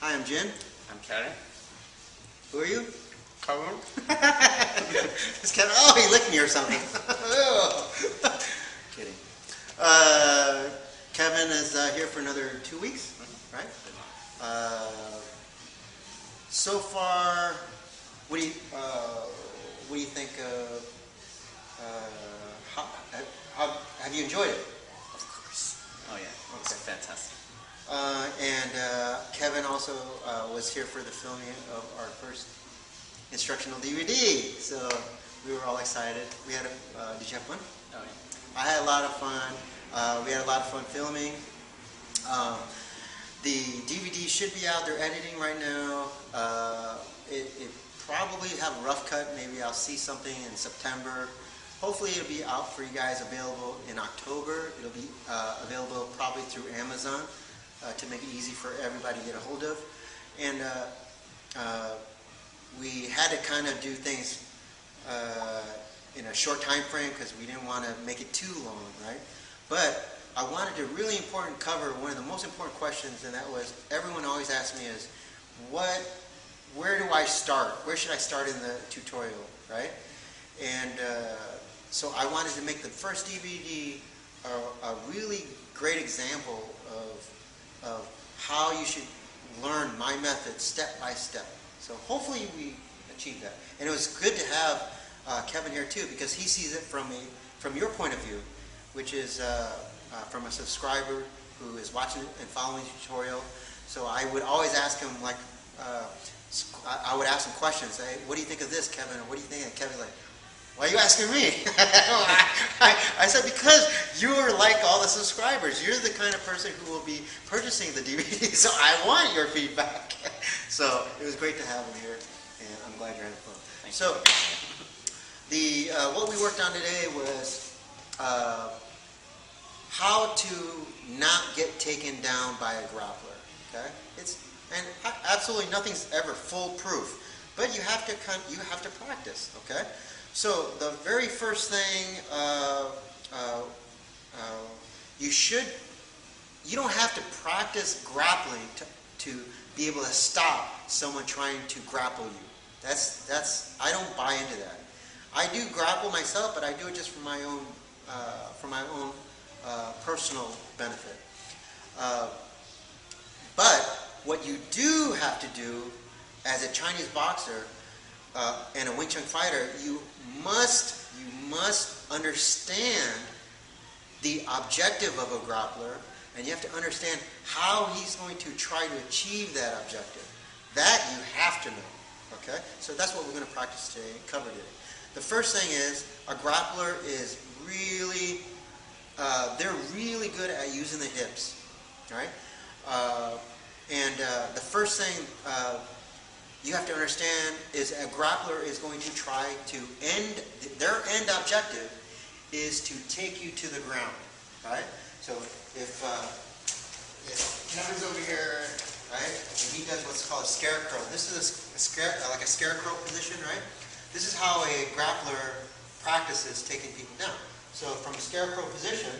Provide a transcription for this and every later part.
Hi, I'm Jen. I'm Karen. Who are you? Karen. It's Kevin. Oh, he licked me or something. Kidding. Kevin is here for another 2 weeks, right? So far, what do you think? How have you enjoyed it? Of course. Oh yeah, it's fantastic. Kevin also was here for the filming of our first instructional DVD, so we were all excited. We had did you have fun? Oh yeah. I had a lot of fun. We had a lot of fun filming. The DVD should be out. They're editing right now. It probably have a rough cut. Maybe I'll see something in September. Hopefully it'll be out for you guys, available in October. It'll be available probably through Amazon to make it easy for everybody to get a hold of. And we had to kind of do things in a short time frame because we didn't want to make it too long, right? But I wanted to really cover one of the most important questions, and that was, everyone always asks me is, where do I start? Where should I start in the tutorial, right? And so I wanted to make the first DVD a really great example of how you should learn my method step by step. So hopefully we achieved that. And it was good to have Kevin here too, because he sees it from your point of view, which is from a subscriber who is watching and following the tutorial. So I would always ask him, like, I would ask him questions. Hey, what do you think of this, Kevin? Or what do you think? And Kevin's like, why are you asking me? I said, because you're like all the subscribers. You're the kind of person who will be purchasing the DVD, so I want your feedback. So it was great to have him here, and I'm glad you're having fun. So what we worked on today was how to not get taken down by a grappler. Okay, and absolutely nothing's ever foolproof, but you have to practice. Okay. So the very first thing, you don't have to practice grappling to be able to stop someone trying to grapple you. I don't buy into that. I do grapple myself, but I do it just for my own personal benefit. But what you do have to do as a Chinese boxer and a Wing Chun fighter, you must understand the objective of a grappler, and you have to understand how he's going to try to achieve that objective. That you have to know. Okay? So that's what we're going to practice today and cover today. The first thing is, a grappler is they're really good at using the hips. Right? The first thing you have to understand is a grappler is going to try to their end objective is to take you to the ground, right? So if Kevin's over here, right, and he does what's called a scarecrow. This is like a scarecrow position, right? This is how a grappler practices taking people down. So from a scarecrow position,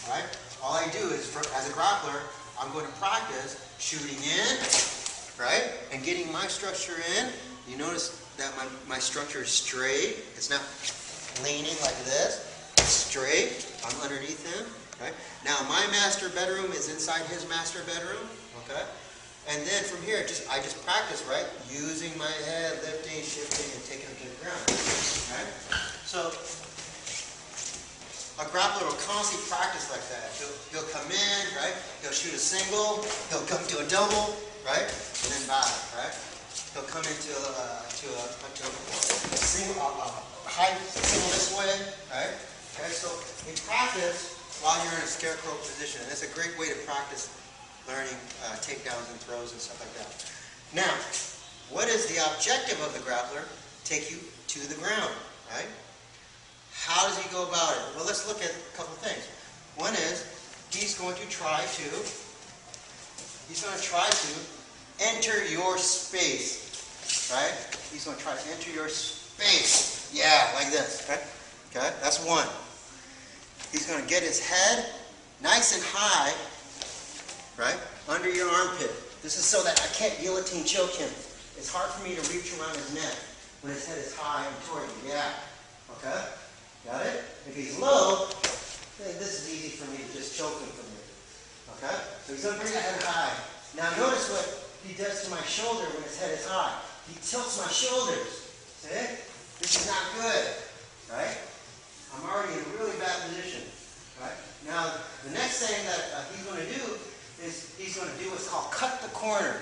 right, all I do is, as a grappler, I'm going to practice shooting in, right? And getting my structure in. You notice that my structure is straight. It's not leaning like this. It's straight. I'm underneath him, right? Now my master bedroom is inside his master bedroom, okay? And then from here, I just practice, right? Using my head, lifting, shifting, and taking him to the ground, right? So a grappler will constantly practice like that. He'll come in, right? He'll shoot a single. He'll come to a double, right? And then back, right? He'll come into a high single this way, right? Okay, so you practice while you're in a scarecrow position. And that's a great way to practice learning takedowns and throws and stuff like that. Now, what is the objective of the grappler? Take you to the ground, right? How does he go about it? Well, let's look at a couple things. One is, he's going to try to enter your space, right? He's going to try to enter your space. Yeah, like this, okay? Okay, that's one. He's going to get his head nice and high, right, under your armpit. This is so that I can't guillotine choke him. It's hard for me to reach around his neck when his head is high and toward me. Yeah. Okay? Got it? If he's low, then this is easy for me to just choke him from here. Okay? So he's going to bring the head high. Now notice what he does to my shoulder when his head is high. He tilts my shoulders. See? This is not good. Right? I'm already in a really bad position. Right? Now, the next thing that he's going to do is he's going to do what's called cut the corner.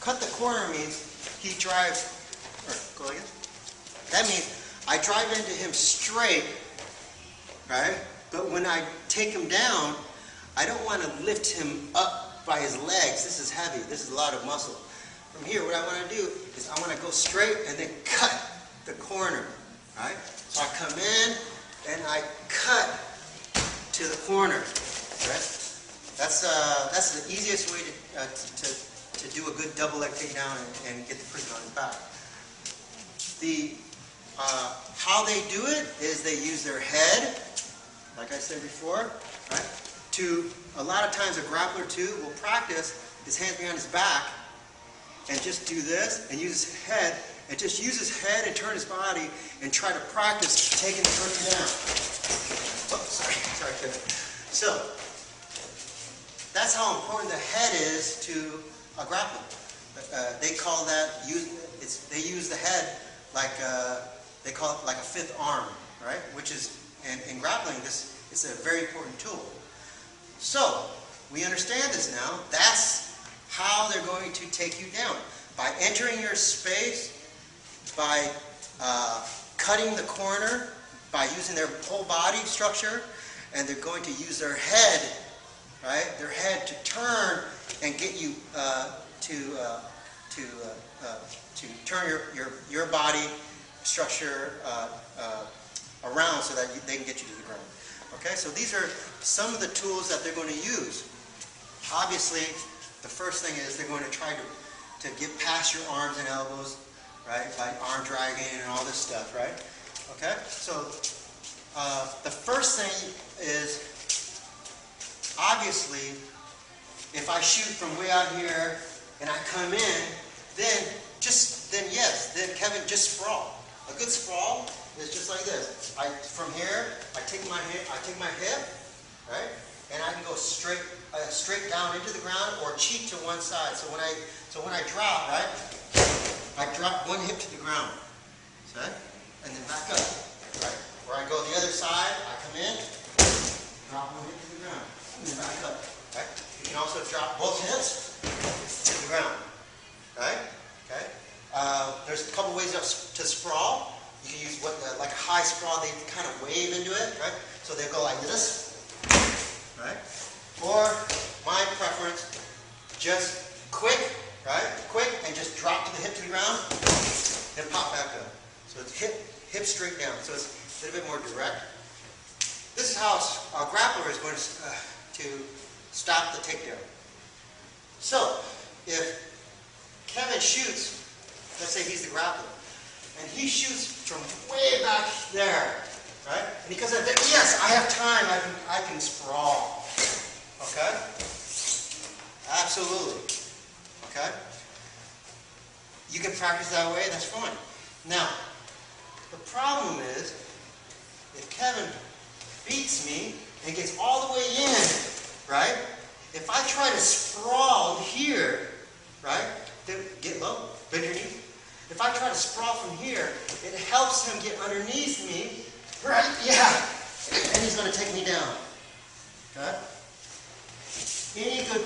Cut the corner means he drives, or go again. That means I drive into him straight, right? But when I take him down, I don't want to lift him up by his legs. This is heavy. This is a lot of muscle. From here, what I want to do is I want to go straight and then cut the corner, right? So I come in and I cut to the corner, right? That's the easiest way to do a good double leg takedown and get the person on his back. How they do it is they use their head, like I said before, right? A lot of times a grappler too will practice his hands behind his back and just do this and use his head and just use his head and turn his body and try to practice taking the person down. Oh, sorry, Kevin. So that's how important the head is to a grappler. They call that they use the head like they call it like a fifth arm, right? Which is in grappling, this is a very important tool. So we understand this now. That's how they're going to take you down, by entering your space, by cutting the corner, by using their whole body structure, and they're going to use their head, right? Their head to turn and get you to turn your body structure around so that they can get you to the ground. Okay, so these are some of the tools that they're going to use. Obviously, the first thing is they're going to try to get past your arms and elbows, right, by arm dragging and all this stuff, right? Okay, so the first thing is, obviously, if I shoot from way out here and I come in, then Kevin, just sprawl. A good sprawl is just like this. From here, I take my hip, right, and I can go straight down into the ground or cheek to one side. So when I drop, right, I drop one hip to the ground, see, and then back up, right. Or I go the other side, I come in, drop one hip to the ground, and then back up, right. You can also drop both hips to the ground, right. Okay. There's a couple ways to sprawl. You can use like a high sprawl. They kind of wave into it, right? So they go like this, right? Or my preference, just quick, right? Quick, and just drop to the hip to the ground, and pop back up. So it's hip straight down. So it's a little bit more direct. This is how a grappler is going to stop the takedown. So if Kevin shoots, let's say he's the grappler, and he shoots from way back there, right? And because of that, yes, I have time, I can sprawl. Okay? Absolutely. Okay? You can practice that way, that's fine. Now, the problem is, if Kevin beats me and gets all the way in, right? If I try to sprawl here, right? Then get low, bend your knee. If I try to sprawl from here, it helps him get underneath me, right? Yeah. And he's going to take me down. Okay? Any good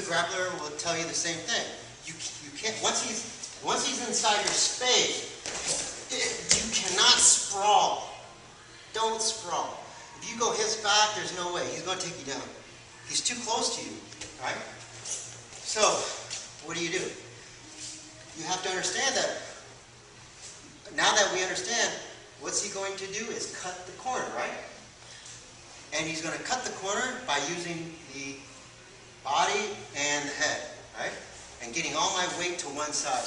grappler will tell you the same thing. You can't, once he's inside your space, you cannot sprawl. Don't sprawl. If you go hips back, there's no way. He's going to take you down. He's too close to you, right? So, what do? You have to understand that, now that we understand, what's he going to do is cut the corner, right? And he's going to cut the corner by using the body and the head, right? And getting all my weight to one side.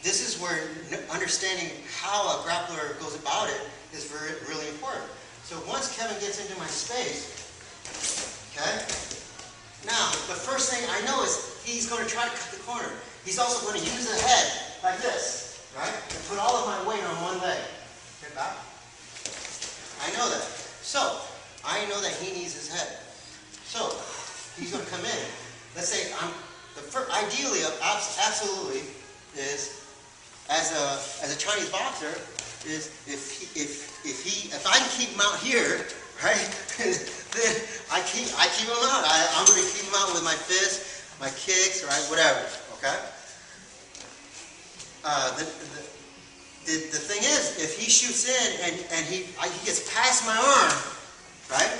This is where understanding how a grappler goes about it is really important. So once Kevin gets into my space, okay, But first thing I know is he's going to try to cut the corner. He's also going to use the head like this, right? And put all of my weight on one leg. Get back. I know that. So, I know that he needs his head. So, he's going to come in. Let's say ideally, absolutely, is as a Chinese boxer, is if I can keep him out here, right? Then I keep him out. I'm going to keep him out with my fists, my kicks, right? Whatever. Okay. The thing is, if he shoots in and he gets past my arm, right?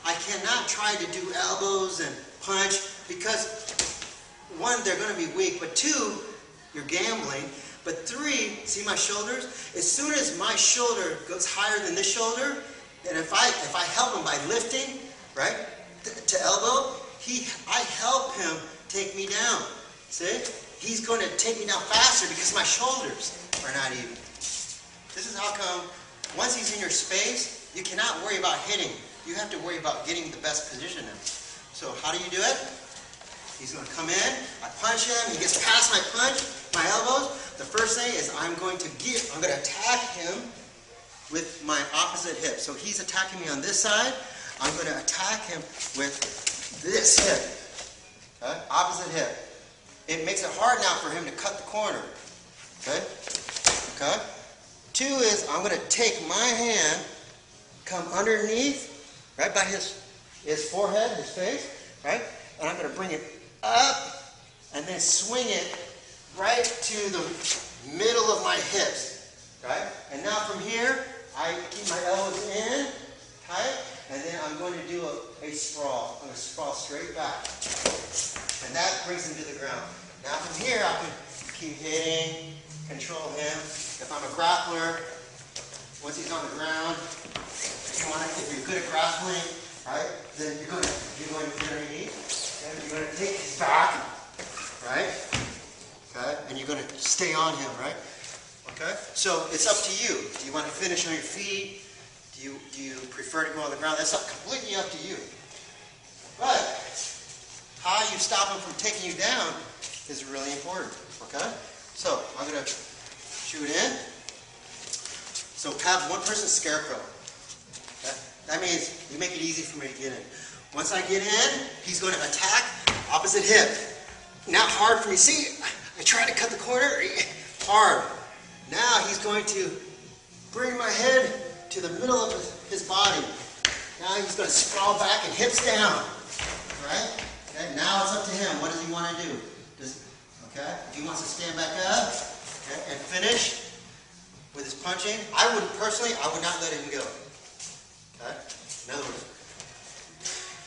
I cannot try to do elbows and punch because one, they're going to be weak, but two, you're gambling. But three, see my shoulders? As soon as my shoulder goes higher than this shoulder, and if I help him by lifting, right, to elbow, I help him take me down. See? He's going to take me down faster because my shoulders are not even. This is how come once he's in your space, you cannot worry about hitting. You have to worry about getting the best position in. So how do you do it? He's going to come in, I punch him, he gets past my punch, my elbows. The first thing is I'm going to attack him with my opposite hip. So he's attacking me on this side, I'm going to attack him with this hip. Okay? Opposite hip. It makes it hard now for him to cut the corner. Okay? Okay? Two is I'm going to take my hand, come underneath, right by his forehead, his face, right? And I'm going to bring it up and then swing it right to the middle of my hips, right? And now from here, I keep my elbows in, tight, and then I'm going to do a sprawl. I'm going to sprawl straight back. And that brings him to the ground. Now from here, I can keep hitting, control him. If I'm a grappler, once he's on the ground, if you're good at grappling, right, then you're going to underneath, and you're going to take his back, right, okay, and you're going to stay on him, right, okay. So it's up to you. Do you want to finish on your feet? Do you prefer to go on the ground? That's completely up to you. But how you stop him from taking you down is really important, okay? So I'm going to shoot in. So have one person scarecrow. Okay? That means you make it easy for me to get in. Once I get in, he's going to attack opposite hip. Not hard for me. See, I try to cut the corner. Hard. Now he's going to bring my head to the middle of his body. Now he's going to sprawl back and hips down. Right? Okay? Now it's up to him. What does he want to do? Okay? If he wants to stand back up, okay, and finish with his punching, I would not let him go. Okay? In other words,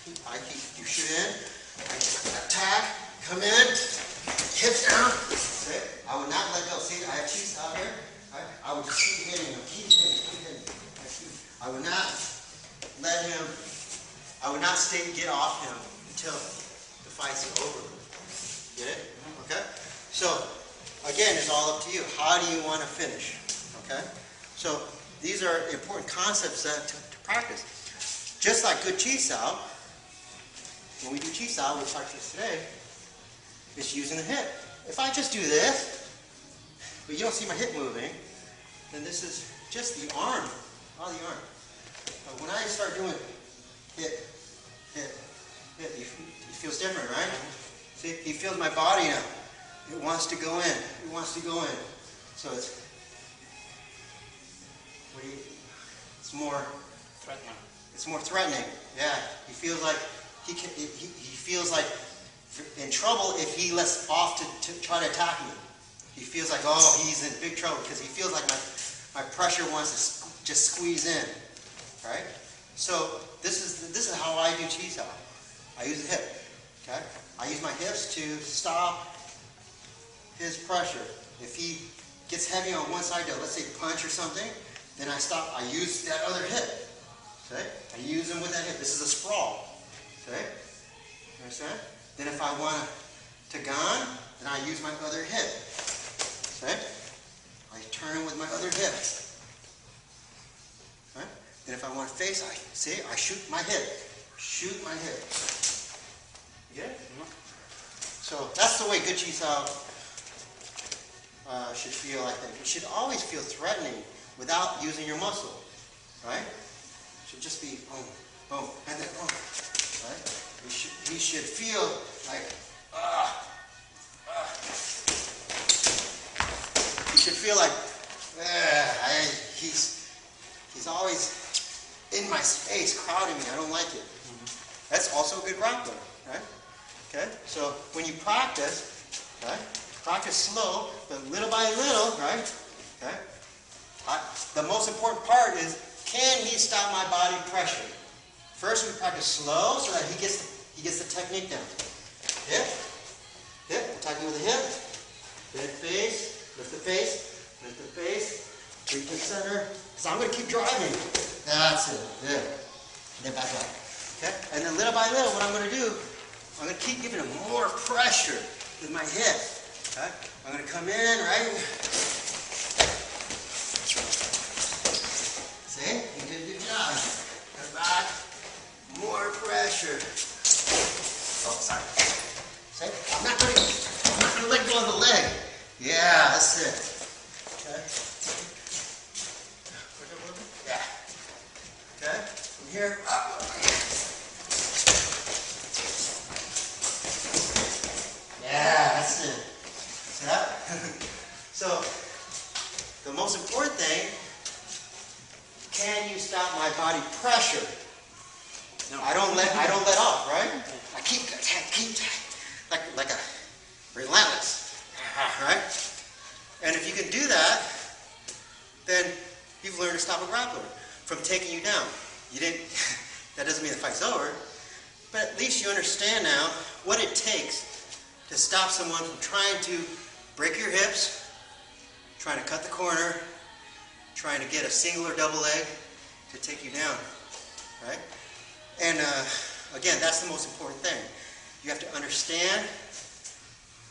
you shoot in, I attack, come in, hips down. Okay? I would not let go. See, I have cheese out here. Right? I would just keep hitting him, keep hitting. I would not let him. I would not get off him until the fight's over. Get it? Okay? So, again, it's all up to you. How do you want to finish? Okay? So, these are important concepts to practice. Just like good chi sao, when we do chi sao, we'll practice today, it's using the hip. If I just do this, but you don't see my hip moving, then this is just the arm, all the arm. But when I start doing hip, it feels different, right? See, he feels my body now. It wants to go in. It wants to go in. So it's more threatening. It's more threatening. Yeah, he feels like he feels like in trouble if he lets off to try to attack me. He feels like, oh, he's in big trouble because he feels like my pressure wants to just squeeze in, right? So this is how I do chi sao. I use the hip. Okay, I use my hips to stop his pressure. If he gets heavy on one side, let's say punch or something, then I stop. I use that other hip. Okay, I use him with that hip. This is a sprawl. Okay, you understand? Then if I want to gan, then I use my other hip. Okay, I turn with my other hip. Okay, then if I want to face, I shoot my hip. shoot my hip. You get it? So that's the way good Chi-Sao should feel, I think. It should always feel threatening without using your muscle, right? It should just be boom, boom, and then boom, right? He should feel like, he should feel like, he's always in my space, crowding me. I don't like it. That's also a good grappler, right? Okay, so when you practice, right? Practice slow, but little by little, right? Okay. The most important part is, can he stop my body pressure? First, we practice slow so that he gets the technique down. Hip, attacking with the hip, bend face, lift the face, reach the center. So I'm going to keep driving. That's it. Good. Then back up. Okay? And then little by little, what I'm going to do, I'm going to keep giving him more pressure with my hip. Okay? I'm going to come in, right? See? You did a good job. Come back. More pressure. Oh, sorry. See? I'm not going to let go of the leg. Yeah, that's it. Okay? Yeah. Okay? From here, up. Yeah, that's it. See that? So, the most important thing, can you stop my body pressure? No, I don't let off, right? I keep like a relentless, right? And if you can do that, then you've learned to stop a grappler from taking you down. You didn't. That doesn't mean the fight's over, but at least you understand now what it takes to stop someone from trying to break your hips, trying to cut the corner, trying to get a single or double leg to take you down, right? And again, that's the most important thing. You have to understand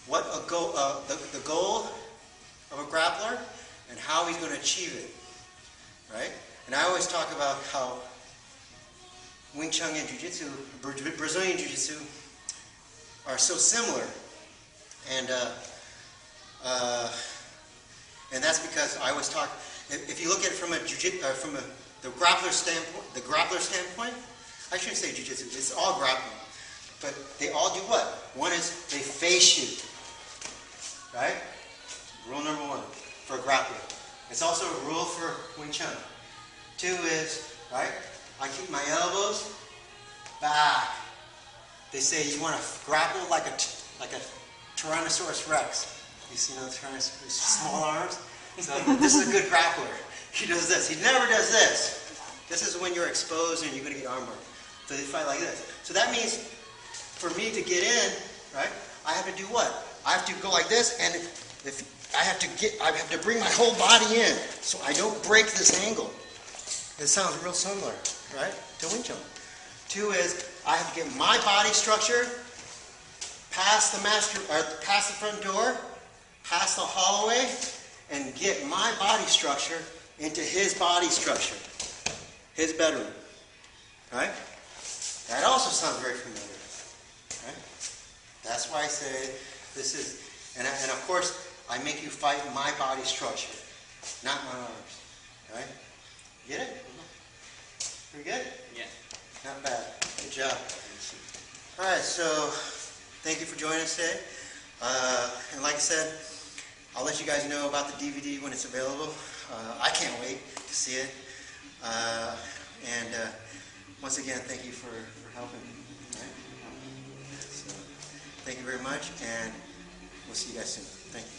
what the goal of a grappler and how he's going to achieve it, right? And I always talk about how Wing Chun and Jiu-Jitsu, Brazilian Jiu-Jitsu, are so similar. And that's because I always talk. If you look at it from the grappler standpoint, I shouldn't say jiu-jitsu. It's all grappling, but they all do what? One is they face you, right? Rule number one for a grappler. It's also a rule for Wing Chun. Two is right. I keep my elbows back. They say you want to grapple like a Tyrannosaurus Rex. You see those Tyrannosaurus small arms? So this is a good grappler. He does this. He never does this. This is when you're exposed and you're going to get armbar. So they fight like this. So that means for me to get in, right, I have to do what? I have to go like this, and I have to bring my whole body in so I don't break this angle. It sounds real similar, right, to Wing Chun. Two is I have to get my body structure past the front door, past the hallway, and get my body structure into his body structure, his bedroom, right? That also sounds very familiar, right? That's why I say this is, and of course, I make you fight my body structure, not my arms, right? Get it? Pretty good? Yeah. Not bad. Good job. All right, so thank you for joining us today. And like I said, I'll let you guys know about the DVD when it's available. I can't wait to see it. Once again, thank you for helping me. Right? So, thank you very much, and we'll see you guys soon. Thank you.